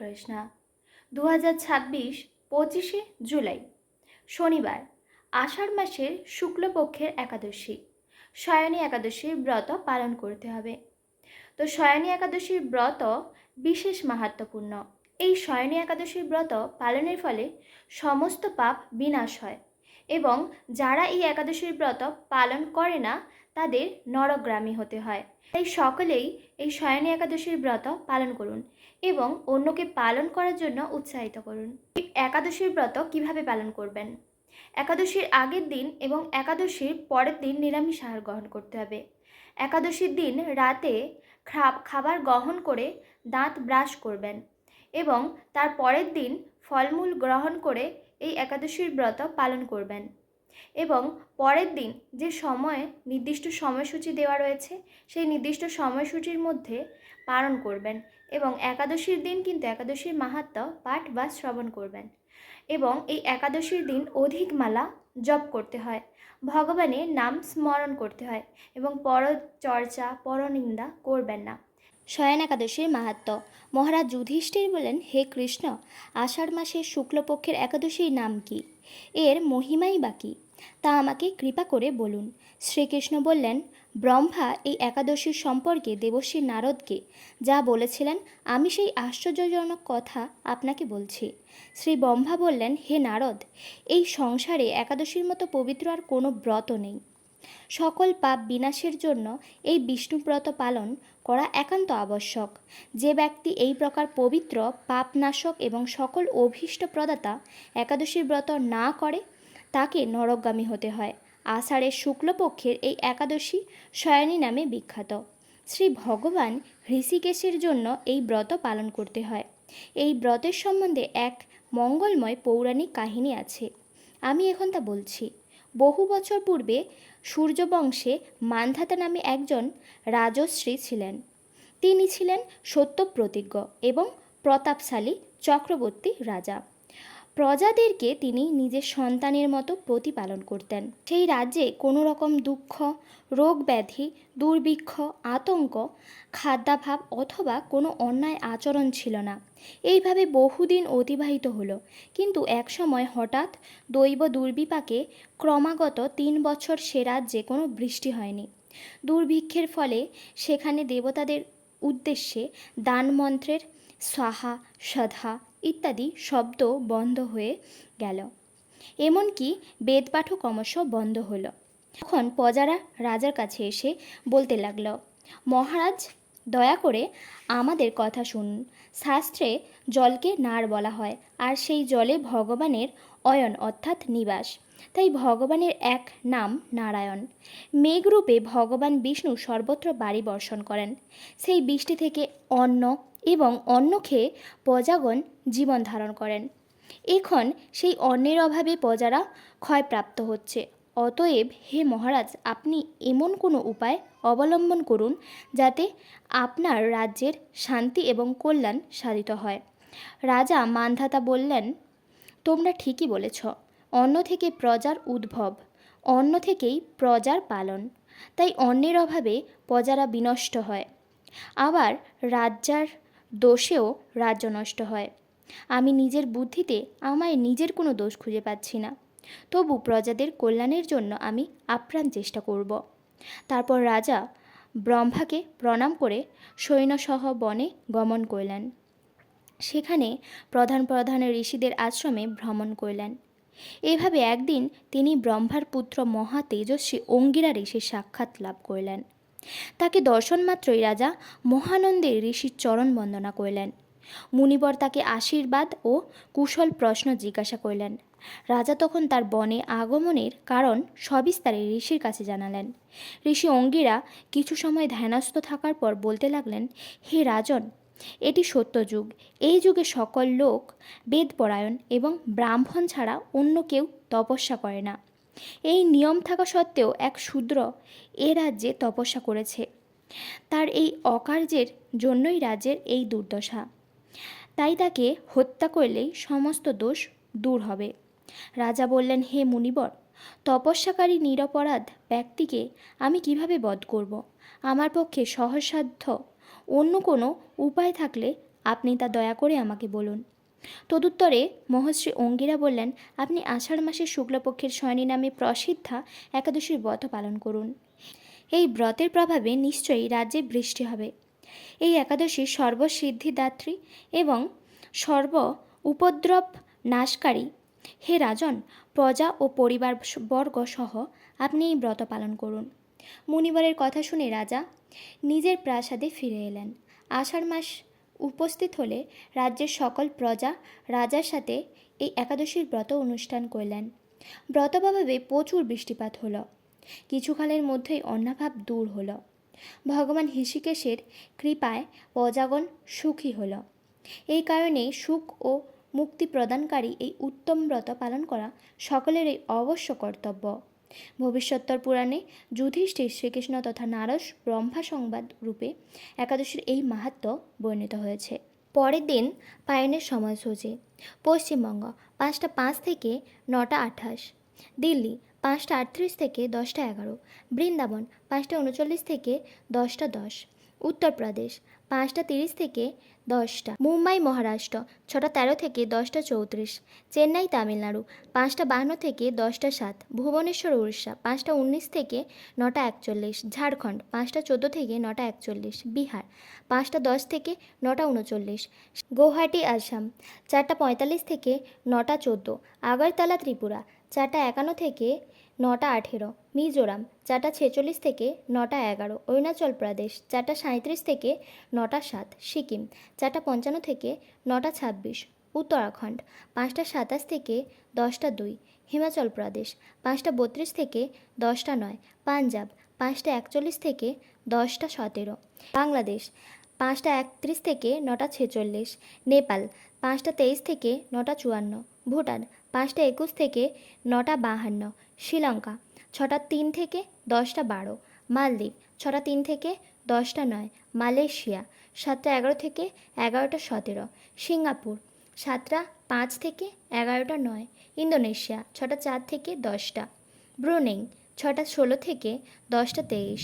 কৃষ্ণা। 2026 25শে জুলাই শনিবার, আষাঢ় মাসের শুক্লপক্ষের একাদশী শয়নী একাদশীর ব্রত পালন করতে হবে। তো শয়নী একাদশীর ব্রত বিশেষ মাহাত্ম্যপূর্ণ। এই শয়নী একাদশীর ব্রত পালনের ফলে সমস্ত পাপ বিনাশ হয় এবং যারা এই একাদশীর ব্রত পালন করে না তাদের নরকগামী হতে হয়। তাই সকলেই এই শয়নী একাদশীর ব্রত পালন করুন এবং অন্যকে পালন করার জন্য উৎসাহিত করুন। এই একাদশীর ব্রত কিভাবে পালন করবেন? একাদশীর আগের দিন এবং একাদশীর পরের দিন নিরামিষ আহার গ্রহণ করতে হবে। একাদশীর দিন রাতে খাবার গ্রহণ করে দাঁত ব্রাশ করবেন এবং তার পরের দিন ফলমূল গ্রহণ করে এই একাদশীর ব্রত পালন করবেন এবং পরের দিন যে নির্দিষ্ট সময়সূচি দেওয়া রয়েছে সেই নির্দিষ্ট সময়সূচির মধ্যে পালন করবেন এবং একাদশীর দিন কিন্তু একাদশীর মাহাত্ম্য পাঠ বা শ্রবণ করবেন এবং এই একাদশীর দিন অধিক মালা জপ করতে হয়, ভগবানের নাম স্মরণ করতে হয় এবং পরচর্চা পরনিন্দা করবেন না। শয়ন একাদশীর মাহাত্ম্য। মহারাজ যুধিষ্ঠির বলেন, হে কৃষ্ণ, আষাঢ় মাসের শুক্লপক্ষের একাদশীর নাম কি? এর মহিমাই বা কী? তা আমাকে কৃপা করে বলুন। শ্রীকৃষ্ণ বললেন, ব্রহ্মা এই একাদশীর সম্পর্কে দেবর্ষি নারদকে যা বলেছিলেন আমি সেই আশ্চর্যজনক কথা আপনাকে বলছি। শ্রী ব্রহ্মা বললেন, হে নারদ, এই সংসারে একাদশীর মতো পবিত্র আর কোনো ব্রত নেই। সকল পাপ বিনাশের জন্য এই বিষ্ণুব্রত পালন করা একান্ত আবশ্যক। যে ব্যক্তি এই প্রকার পবিত্র পাপনাশক এবং সকল অভীষ্ট প্রদাতা একাদশীর ব্রত না করে তাকে নরকগামী হতে হয়। আষাঢ়ের শুক্লপক্ষের এই একাদশী শয়নী নামে বিখ্যাত। শ্রী ভগবান ঋষিকেশের জন্য এই ব্রত পালন করতে হয়। এই ব্রতের সম্বন্ধে এক মঙ্গলময় পৌরাণিক কাহিনী আছে, আমি এখন তা বলছি। বহু বছর পূর্বে সূর্যবংশে মান্ধাতা নামে একজন রাজশ্রী ছিলেন। তিনি ছিলেন সত্যপ্রতিজ্ঞ এবং প্রতাপশালী চক্রবর্তী রাজা। প্রজাদেরকে তিনি নিজের সন্তানের মতো প্রতিপালন করতেন। সেই রাজ্যে কোনো রকম দুঃখ, রোগ ব্যাধি, দুর্ভিক্ষ, আতঙ্ক, খাদ্যাভাব অথবা কোনো অন্যায় আচরণ ছিল না। এইভাবে বহুদিন অতিবাহিত হলো, কিন্তু একসময় হঠাৎ দৈব দুর্বিপাকে ক্রমাগত 3 বছর সে রাজ্যে কোনো বৃষ্টি হয়নি। দুর্ভিক্ষের ফলে সেখানে দেবতাদের উদ্দেশ্যে দানমন্ত্রের স্বাহা সধা ইত্যাদি শব্দ বন্ধ হয়ে গেল, এমনকি বেদপাঠও ক্রমশ বন্ধ হলো। তখন প্রজারা রাজার কাছে এসে বলতে লাগলো, মহারাজ, দয়া করে আমাদের কথা শুনুন। শাস্ত্রে জলকে নার বলা হয়, আর সেই জলে ভগবানের অয়ন অর্থাৎ নিবাস, তাই ভগবানের এক নাম নারায়ণ। মেঘরূপে ভগবান বিষ্ণু সর্বত্র বাড়ি বর্ষণ করেন। সেই বৃষ্টি থেকে অন্ন এবং অন্ন খেয়ে প্রজাগণ জীবন ধারণ করেন। এখন সেই অন্নের অভাবে প্রজারা ক্ষয়প্রাপ্ত হচ্ছে। অতএব হে মহারাজ, আপনি এমন কোনো উপায় অবলম্বন করুন যাতে আপনার রাজ্যের শান্তি এবং কল্যাণ সাধিত হয়। রাজা মান্ধাতা বললেন, তোমরা ঠিকই বলেছ। অন্ন থেকে প্রজার উদ্ভব, অন্ন থেকেই প্রজার পালন, তাই অন্নের অভাবে প্রজারা বিনষ্ট হয়। আবার রাজ্যার দোষেও রাজ্য নষ্ট হয়। আমি নিজের বুদ্ধিতে আমায় নিজের কোনো দোষ খুঁজে পাচ্ছি না, তবু প্রজাদের কল্যাণের জন্য আমি আপ্রাণ চেষ্টা করব। তারপর রাজা ব্রহ্মাকে প্রণাম করে সৈন্যসহ বনে গমন করলেন। সেখানে প্রধান প্রধান ঋষিদের আশ্রমে ভ্রমণ করলেন। এভাবে একদিন তিনি ব্রহ্মার পুত্র মহা তেজস্বী অঙ্গিরা ঋষির সাক্ষাৎ লাভ করলেন। তাকে দর্শন মাত্রই রাজা মহানন্দে ঋষির চরণ বন্দনা করলেন। মুনিবর তাকে আশীর্বাদ ও কুশল প্রশ্ন জিজ্ঞাসা করলেন। রাজা তখন তার বনে আগমনের কারণ সবিস্তারে ঋষির কাছে জানালেন। ঋষি অঙ্গিরা কিছু সময় ধ্যানস্থ থাকার পর বলতে লাগলেন, হে রাজন, এটি সত্যযুগ। এই যুগে সকল লোক বেদপরায়ণ এবং ব্রাহ্মণ ছাড়া অন্য কেউ তপস্যা করে না। এই নিয়ম থাকা সত্ত্বেও এক শূদ্র এ রাজ্যে তপস্যা করেছে। তার এই অকার্যের জন্যই রাজ্যের এই দুর্দশা। তাই তাকে হত্যা করলেই সমস্ত দোষ দূর হবে। রাজা বললেন, হে মুনিবর, তপস্যাকারী নিরপরাধ ব্যক্তিকে আমি কিভাবে বধ করব? আমার পক্ষে সহজসাধ্য অন্য কোনো উপায় থাকলে আপনি তা দয়া করে আমাকে বলুন। তদুত্তরে মহর্ষি অঙ্গিরা বললেন, আপনি আষাঢ় মাসের শুক্লপক্ষের শয়নী নামে প্রসিদ্ধা একাদশীর ব্রত পালন করুন। এই ব্রতের প্রভাবে নিশ্চয়ই রাজ্যে বৃষ্টি হবে। এই একাদশী সর্বসিদ্ধিদাত্রী এবং সর্ব উপদ্রব নাশকারী। হে রাজন, প্রজা ও পরিবারবর্গ সহ আপনি এই ব্রত পালন করুন। মুনিবরের কথা শুনে রাজা নিজের প্রাসাদে ফিরে এলেন। আষাঢ় মাস উপস্থিত হলে রাজ্যের সকল প্রজা রাজার সাথে এই একাদশীর ব্রত অনুষ্ঠান করলেন। ব্রত প্রভাবে প্রচুর বৃষ্টিপাত হলো। কিছুকালের মধ্যেই অন্নাভাব দূর হলো। ভগবান হৃষিকেশের কৃপায় প্রজাগণ সুখী হল। এই কারণে সুখ ও মুক্তি প্রদানকারী এই উত্তম ব্রত পালন করা সকলেরই অবশ্য কর্তব্য। ভবিষ্যোত্তর পুরাণে যুধিষ্ঠির শ্রীকৃষ্ণ তথা নারদ ব্রহ্মা সংবাদ রূপে একাদশীর এই মাহাত্ম্য বর্ণিত হয়েছে। পরের দিন পায়নের সময়সূচি। পশ্চিমবঙ্গ 5টা 5 থেকে 9টা 28, দিল্লি 5টা 38 থেকে 10টা 11, বৃন্দাবন 5টা 39 থেকে 10টা 10, উত্তরপ্রদেশ 5টা 30 থেকে 10টা, মুম্বাই মহারাষ্ট্র 6টা 13 থেকে 10টা 34, চেন্নাই তামিলনাড়ু 5টা 52 থেকে 10টা 7, ভুবনেশ্বর উড়িষ্যা 5টা 19 থেকে 9টা 41, ঝাড়খণ্ড 5টা 14 থেকে 9টা 41, বিহার 5টা 10 থেকে 9টা 39, গৌহাটি আসাম 4টা 45 থেকে 9টা 14, আগরতলা ত্রিপুরা 4টা 51 থেকে 9টা 18, মিজোরাম 4টা 46 থেকে 9টা 11, অরুণাচল প্রদেশ 4টা 37 থেকে 9টা 7, সিকিম 4টা 55 থেকে 9টা 26, উত্তরাখণ্ড 5টা 27 থেকে 10টা 2, হিমাচল প্রদেশ 5টা 32 থেকে 10টা 9, পাঞ্জাব 5টা 41 থেকে 10টা 17, বাংলাদেশ 5টা 31 থেকে 9টা 46, নেপাল 5টা 23 থেকে 9টা 54, ভুটান 5টা 21 থেকে 9টা 52, শ্রীলঙ্কা 6টা 3 থেকে 10টা 12, মালদ্বীপ 6টা 3 থেকে 10টা 9, মালয়েশিয়া 7টা 11 থেকে 11টা 17, সিঙ্গাপুর 7টা 5 থেকে 11টা 9, ইন্দোনেশিয়া 6টা 4 থেকে 10টা, ব্রুনেই 6টা 16 থেকে 10টা 23।